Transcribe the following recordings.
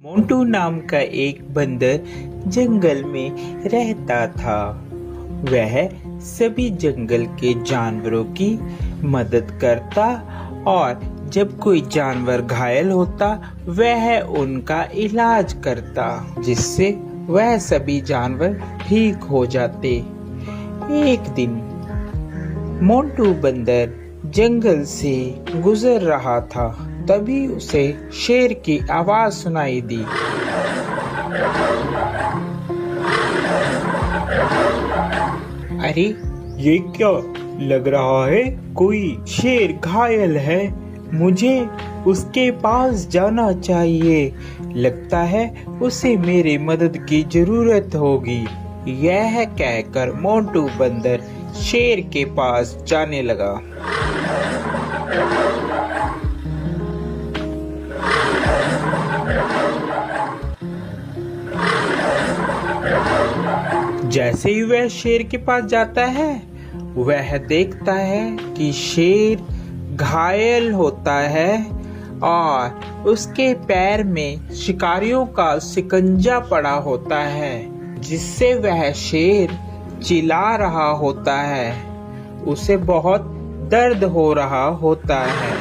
मोंटू नाम का एक बंदर जंगल में रहता था। वह सभी जंगल के जानवरों की मदद करता और जब कोई जानवर घायल होता वह उनका इलाज करता, जिससे वह सभी जानवर ठीक हो जाते। एक दिन मोंटू बंदर जंगल से गुजर रहा था, तभी उसे शेर की आवाज सुनाई दी। अरे ये क्या लग रहा है? कोई शेर घायल है, मुझे उसके पास जाना चाहिए। लगता है उसे मेरी मदद की जरूरत होगी। यह कहकर मोंटू बंदर शेर के पास जाने लगा। जैसे ही वह शेर के पास जाता है, वह देखता है कि शेर घायल होता है और उसके पैर में शिकारियों का शिकंजा पड़ा होता है, जिससे वह शेर चिल्ला रहा होता है। उसे बहुत दर्द हो रहा होता है।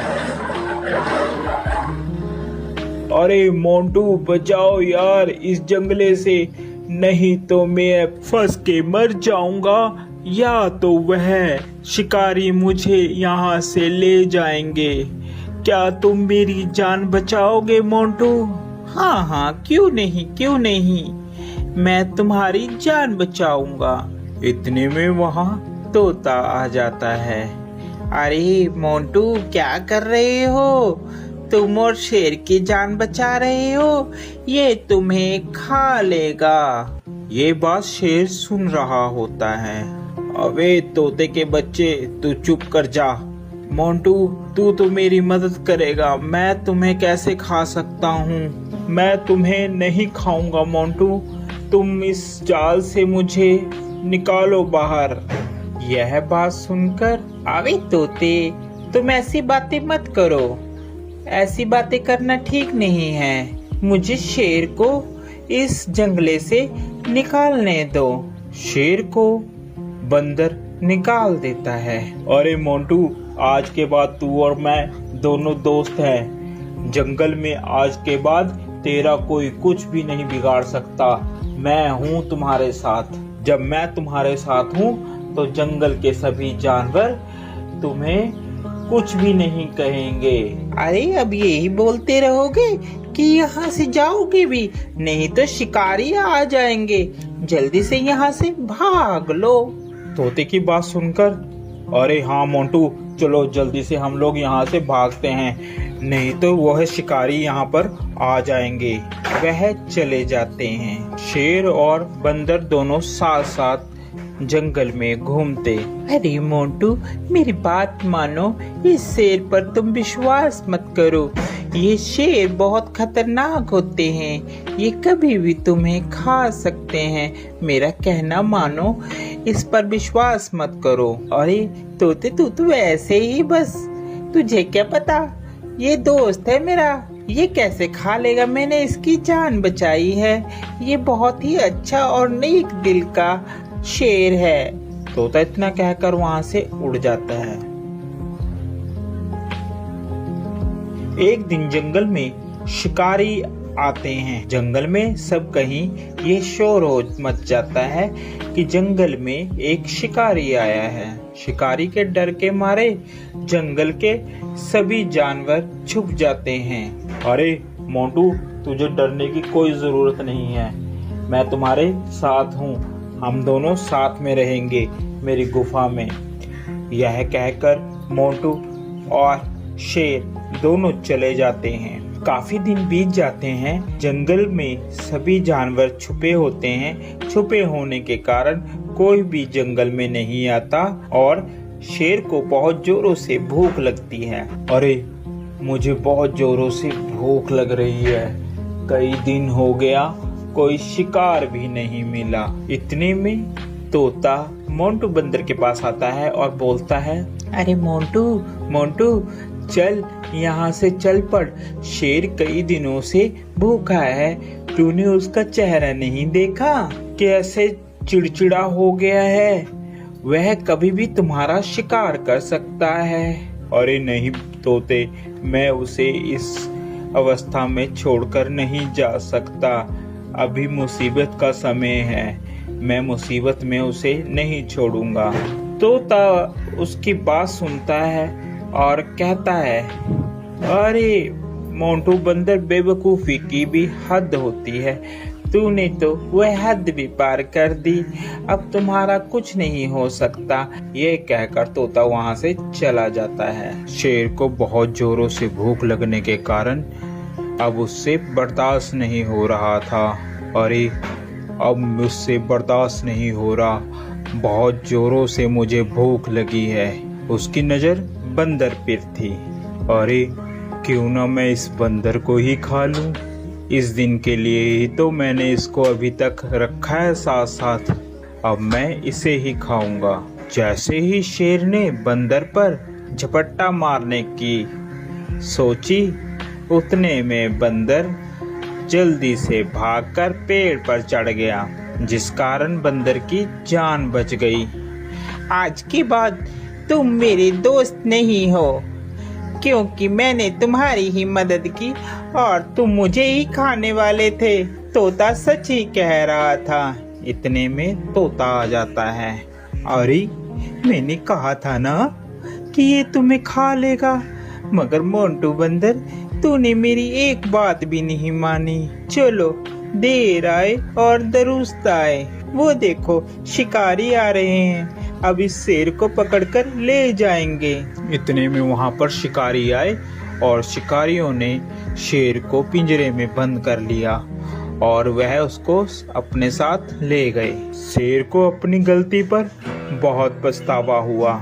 अरे मोंटू बचाओ यार इस जंगले से, नहीं तो मैं फंस के मर जाऊंगा, या तो वह शिकारी मुझे यहाँ से ले जाएंगे। क्या तुम मेरी जान बचाओगे मोंटू? हाँ, क्यों नहीं, मैं तुम्हारी जान बचाऊंगा। इतने में वहाँ तोता आ जाता है। अरे मोंटू क्या कर रहे हो? तुम और शेर की जान बचा रहे हो, ये तुम्हें खा लेगा। ये बात शेर सुन रहा होता है। अबे तोते के बच्चे, तू चुप कर जा। मोंटू तू तो मेरी मदद करेगा, मैं तुम्हें कैसे खा सकता हूँ? मैं तुम्हें नहीं खाऊंगा मोंटू, तुम इस जाल से मुझे निकालो बाहर। यह बात सुनकर, अबे तोते तुम ऐसी बातें मत करो, ऐसी बातें करना ठीक नहीं है। मुझे शेर को इस जंगले से निकालने दो। शेर को बंदर निकाल देता है। अरे मोंटू आज के बाद तू और मैं दोनों दोस्त हैं। जंगल में आज के बाद तेरा कोई कुछ भी नहीं बिगाड़ सकता। मैं हूँ तुम्हारे साथ। जब मैं तुम्हारे साथ हूँ तो जंगल के सभी जानवर तुम्हें कुछ भी नहीं कहेंगे। अरे अब यही बोलते रहोगे कि यहाँ से जाओगे भी, नहीं तो शिकारी आ जाएंगे। जल्दी से यहाँ से भाग लो। तोते की बात सुनकर, अरे हाँ मोंटू चलो जल्दी से हम लोग यहाँ से भागते हैं, नहीं तो वह शिकारी यहाँ पर आ जाएंगे। वह चले जाते हैं। शेर और बंदर दोनों साथ साथ जंगल में घूमते। अरे मोंटू मेरी बात मानो, इस शेर पर तुम विश्वास मत करो। ये शेर बहुत खतरनाक होते हैं, ये कभी भी तुम्हें खा सकते हैं। मेरा कहना मानो, इस पर विश्वास मत करो। अरे तोते तू तो ऐसे ही बस, तुझे क्या पता, ये दोस्त है मेरा, ये कैसे खा लेगा? मैंने इसकी जान बचाई है। ये बहुत ही अच्छा और नेक दिल का शेर है। तोता इतना कहकर वहाँ से उड़ जाता है। एक दिन जंगल में शिकारी आते हैं। जंगल में सब कहीं ये शोर हो मच जाता है कि जंगल में एक शिकारी आया है। शिकारी के डर के मारे जंगल के सभी जानवर छुप जाते हैं। अरे मोंटू तुझे डरने की कोई जरूरत नहीं है, मैं तुम्हारे साथ हूँ, हम दोनों साथ में रहेंगे मेरी गुफा में। यह कहकर मोंटू और शेर दोनों चले जाते हैं। काफी दिन बीत जाते हैं। जंगल में सभी जानवर छुपे होते हैं। छुपे होने के कारण कोई भी जंगल में नहीं आता और शेर को बहुत जोरों से भूख लगती है। अरे मुझे बहुत जोरों से भूख लग रही है, कई दिन हो गया कोई शिकार भी नहीं मिला। इतने में तोता मोंटू बंदर के पास आता है और बोलता है, अरे मोंटू चल यहाँ से चल पड़, शेर कई दिनों से भूखा है। तूने उसका चेहरा नहीं देखा, कैसे चिड़चिड़ा हो गया है। वह कभी भी तुम्हारा शिकार कर सकता है। अरे नहीं तोते, मैं उसे इस अवस्था में छोड़कर नहीं जा सकता। अभी मुसीबत का समय है, मैं मुसीबत में उसे नहीं छोड़ूंगा। तोता उसकी बात सुनता है और कहता है, अरे मोंटू बंदर, बेवकूफी की भी हद होती है। तूने तो वह हद भी पार कर दी, अब तुम्हारा कुछ नहीं हो सकता। ये कहकर तोता वहाँ से चला जाता है। शेर को बहुत जोरों से भूख लगने के कारण अब उससे बर्दाश्त नहीं हो रहा था। अरे अब मुझसे बर्दाश्त नहीं हो रहा, बहुत जोरों से मुझे भूख लगी है। उसकी नज़र बंदर पर थी। अरे क्यों ना मैं इस बंदर को ही खा लूं। इस दिन के लिए ही तो मैंने इसको अभी तक रखा है साथ साथ, अब मैं इसे ही खाऊंगा। जैसे ही शेर ने बंदर पर झपट्टा मारने की सोची, उतने में बंदर जल्दी से भागकर पेड़ पर चढ़ गया, जिस कारण बंदर की जान बच गई। आज के बाद तुम मेरे दोस्त नहीं हो, क्योंकि मैंने तुम्हारी ही मदद की और तुम मुझे ही खाने वाले थे। तोता सच ही कह रहा था। इतने में तोता आ जाता है। अरे मैंने कहा था ना कि ये तुम्हें खा लेगा, मगर मोंटू बंदर तूने मेरी एक बात भी नहीं मानी। चलो, देर आए और दुरुस्त आए। वो देखो शिकारी आ रहे हैं, अब इस शेर को पकड़कर ले जाएंगे। इतने में वहाँ पर शिकारी आए और शिकारियों ने शेर को पिंजरे में बंद कर लिया और वह उसको अपने साथ ले गए। शेर को अपनी गलती पर बहुत पछतावा हुआ।